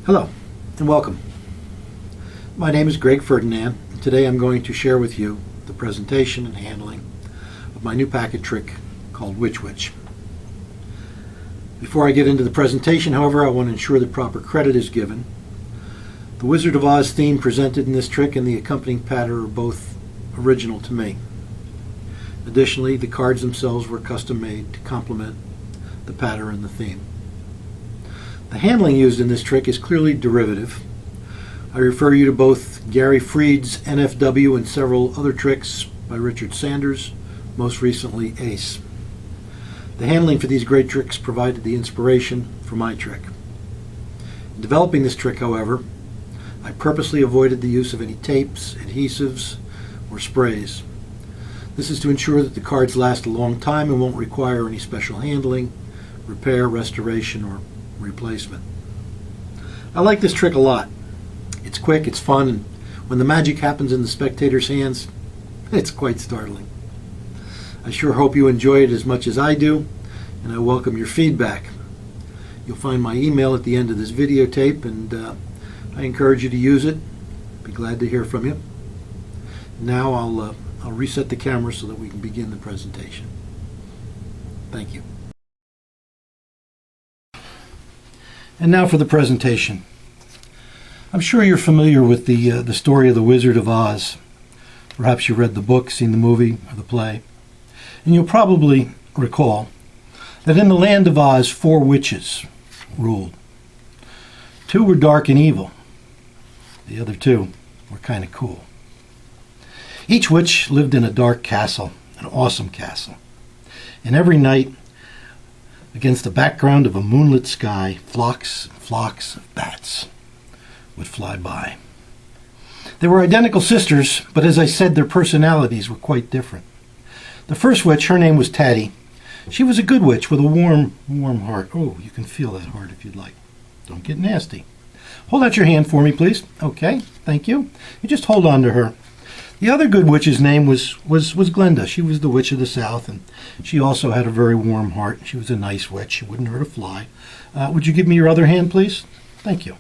Hello and welcome. My name is Greg Ferdinand, and today I'm going to share with you the presentation and handling of my new packet trick called Witch Witch. Before I get into the presentation, however, I want to ensure that proper credit is given. The Wizard of Oz theme presented in this trick and the accompanying patter are both original to me. Additionally, the cards themselves were custom made to complement the patter and the theme. The handling used in this trick is clearly derivative. I refer you to both Gary Freed's NFW and several other tricks by Richard Sanders, most recently Ace. The handling for these great tricks provided the inspiration for my trick. In developing this trick, however, I purposely avoided the use of any tapes, adhesives, or sprays. This is to ensure that the cards last a long time and won't require any special handling, repair, restoration, or replacement. I like this trick a lot. It's quick, it's fun, and when the magic happens in the spectator's hands, it's quite startling. I sure hope you enjoy it as much as I do, and I welcome your feedback. You'll find my email at the end of this videotape, and I encourage you to use it. Be glad to hear from you. Now I'll reset the camera so that we can begin the presentation. Thank you. And now for the presentation. I'm sure you're familiar with the story of the Wizard of Oz. Perhaps you read the book, seen the movie, or the play. And you'll probably recall that in the land of Oz, 4 witches ruled. 2 were dark and evil. The other 2 were kind of cool. Each witch lived in a dark castle, an awesome castle. And every night, against the background of a moonlit sky, flocks and flocks of bats would fly by. They were identical sisters, but as I said, their personalities were quite different. The first witch, her name was Tatty. She was a good witch with a warm heart. Oh, you can feel that heart if you'd like. Don't get nasty. Hold out your hand for me, please. Okay, thank you. You just hold on to her. The other good witch's name was Glenda. She was the witch of the South, and she also had a very warm heart. She was a nice witch. She wouldn't hurt a fly. Would you give me your other hand, please? Thank you.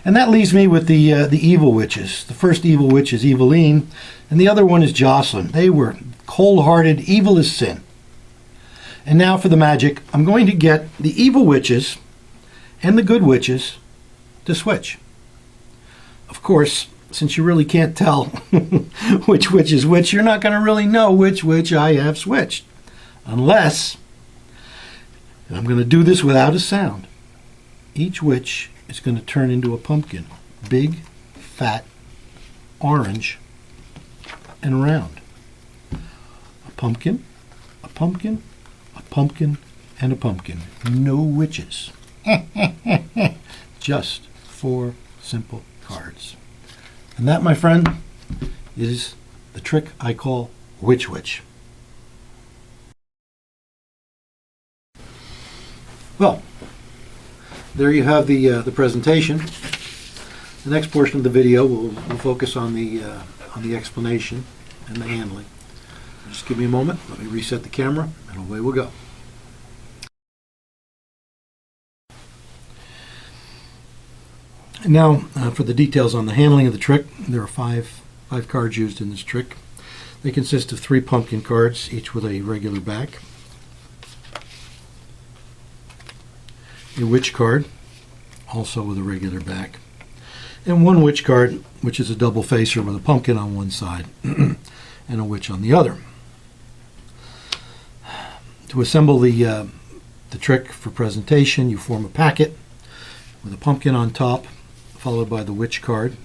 And that leaves me with the evil witches. The first evil witch is Eveline, and the other one is Jocelyn. They were cold-hearted, evil as sin. And now for the magic. I'm going to get the evil witches and the good witches to switch. Of course, since you really can't tell which witch is which, you're not going to really know which witch I have switched. Unless, and I'm going to do this without a sound, each witch is going to turn into a pumpkin. Big, fat, orange, and round. A pumpkin, a pumpkin, a pumpkin, and a pumpkin. No witches. Just 4 simple cards. And that, my friend, is the trick I call Witch Witch. Well, there you have the presentation. The next portion of the video will focus on the explanation and the handling. Just give me a moment. Let me reset the camera, and away we'll go. Now, for the details on the handling of the trick, there are five cards used in this trick. They consist of 3 pumpkin cards, each with a regular back, a witch card, also with a regular back, and 1 witch card, which is a double facer with a pumpkin on one side and a witch on the other. To assemble the trick for presentation, you form a packet with a pumpkin on top, followed by the witch card,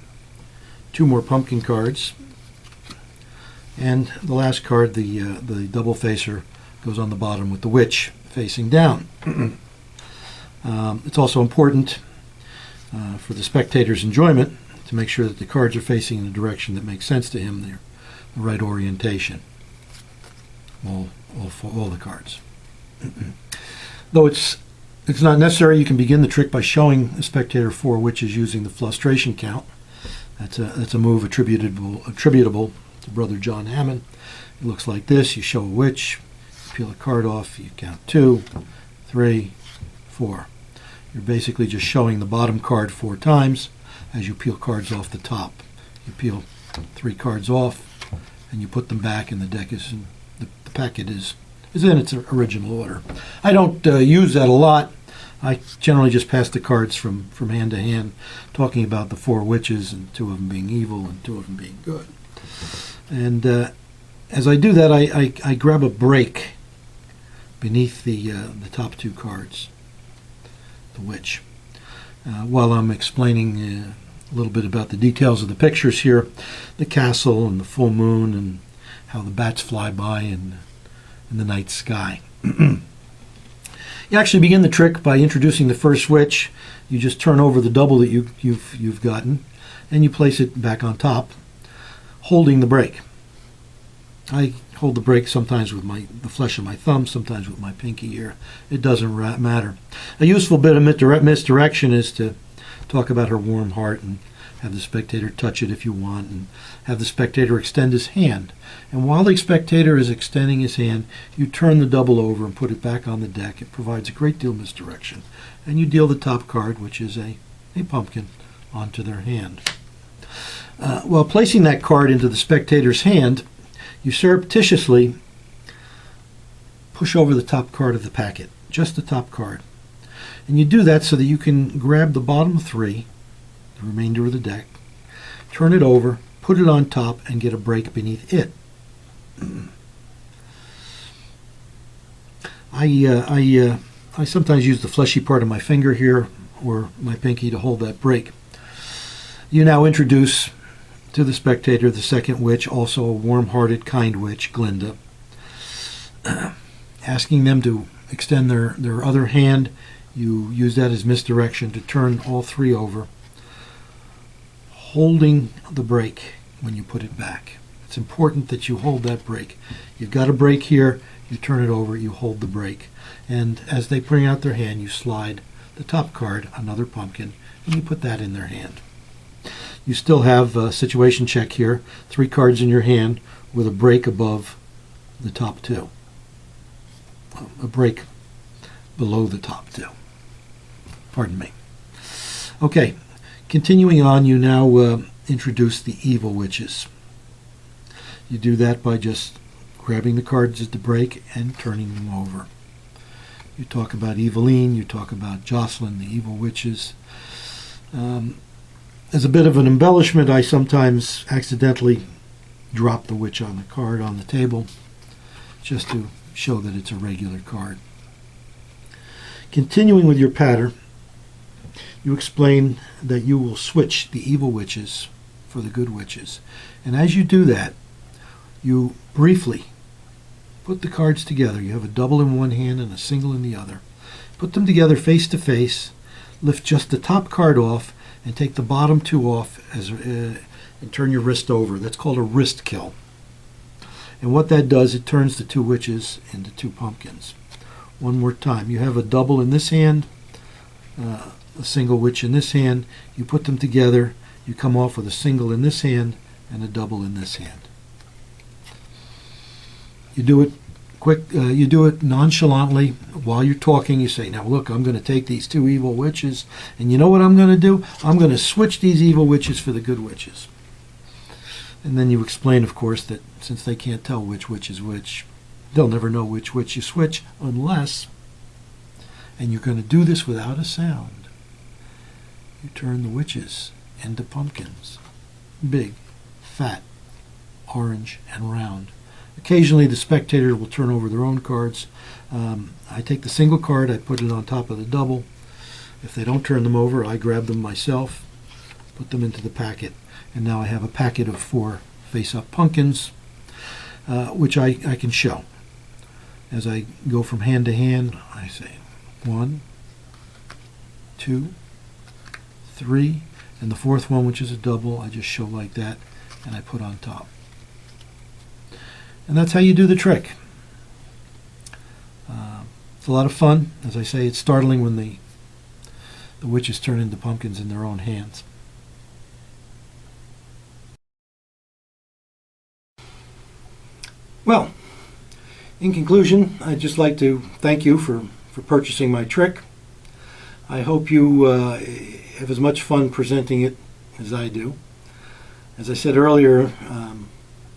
2 more pumpkin cards, and the last card, the double facer, goes on the bottom with the witch facing down. It's also important for the spectator's enjoyment to make sure that the cards are facing in a direction that makes sense to him. They're the right orientation. All the cards. Though it's not necessary, you can begin the trick by showing the spectator 4 witches using the flustration count. That's a move attributable to Brother John Hammond. It looks like this. You show a witch, peel a card off, you count 2, 3, 4. You're basically just showing the bottom card 4 times as you peel cards off the top. You peel 3 cards off, and you put them back, and the deck is in, the packet is in its original order. I don't use that a lot. I generally just pass the cards from hand to hand, talking about the 4 witches, and 2 of them being evil and 2 of them being good. And as I do that, I grab a break beneath the top 2 cards, the witch. While I'm explaining a little bit about the details of the pictures here, the castle and the full moon and how the bats fly by in the night sky. You actually begin the trick by introducing the first witch. You just turn over the double that you've gotten, and you place it back on top, holding the break. I hold the break sometimes with the flesh of my thumb, sometimes with my pinky here. It doesn't matter. A useful bit of misdirection is to talk about her warm heart and have the spectator touch it if you want, and have the spectator extend his hand. And while the spectator is extending his hand, you turn the double over and put it back on the deck. It provides a great deal of misdirection. And you deal the top card, which is a pumpkin, onto their hand. While placing that card into the spectator's hand, you surreptitiously push over the top card of the packet, just the top card. And you do that so that you can grab the bottom 3, the remainder of the deck, turn it over, put it on top, and get a break beneath it. I sometimes use the fleshy part of my finger here or my pinky to hold that break. You now introduce to the spectator the second witch, also a warm-hearted, kind witch, Glinda, asking them to extend their other hand. You use that as misdirection to turn all 3 over, holding the break when you put it back. It's important that you hold that break. You've got a break here, you turn it over, you hold the break. And as they bring out their hand, you slide the top card, another pumpkin, and you put that in their hand. You still have a situation check here, 3 cards in your hand with a break above the top 2. A break below the top 2. Pardon me. Okay, continuing on, you now introduce the evil witches. You do that by just grabbing the cards at the break and turning them over. You talk about Eveline, you talk about Jocelyn, the evil witches. As a bit of an embellishment, I sometimes accidentally drop the witch on the card on the table, just to show that it's a regular card. Continuing with your patter, you explain that you will switch the evil witches for the good witches. And as you do that, you briefly put the cards together. You have a double in one hand and a single in the other. Put them together face to face, lift just the top card off, and take the bottom 2 off and turn your wrist over. That's called a wrist kill. And what that does, it turns the 2 witches into 2 pumpkins. One more time. You have a double in this hand, a single witch in this hand. You put them together. You come off with a single in this hand and a double in this hand. You do it quick. You do it nonchalantly while you're talking. You say, "Now look, I'm going to take these 2 evil witches, and you know what I'm going to do? I'm going to switch these evil witches for the good witches." And then you explain, of course, that since they can't tell which witch is which, they'll never know which witch you switch unless, and you're going to do this without a sound, you turn the witches into pumpkins. Big, fat, orange, and round. Occasionally the spectator will turn over their own cards. I take the single card, I put it on top of the double. If they don't turn them over, I grab them myself, put them into the packet, and now I have a packet of 4 face-up pumpkins, which I can show. As I go from hand to hand, I say 1, 2, 3, and the 4th one, which is a double, I just show like that, and I put on top. And that's how you do the trick. It's a lot of fun. As I say, it's startling when the witches turn into pumpkins in their own hands. Well, in conclusion, I'd just like to thank you for purchasing my trick. I hope you have as much fun presenting it as I do. As I said earlier,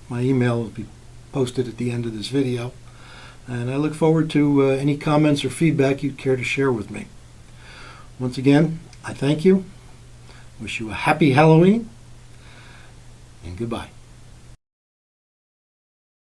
my email will be posted at the end of this video, and I look forward to any comments or feedback you'd care to share with me. Once again, I thank you, wish you a happy Halloween, and goodbye.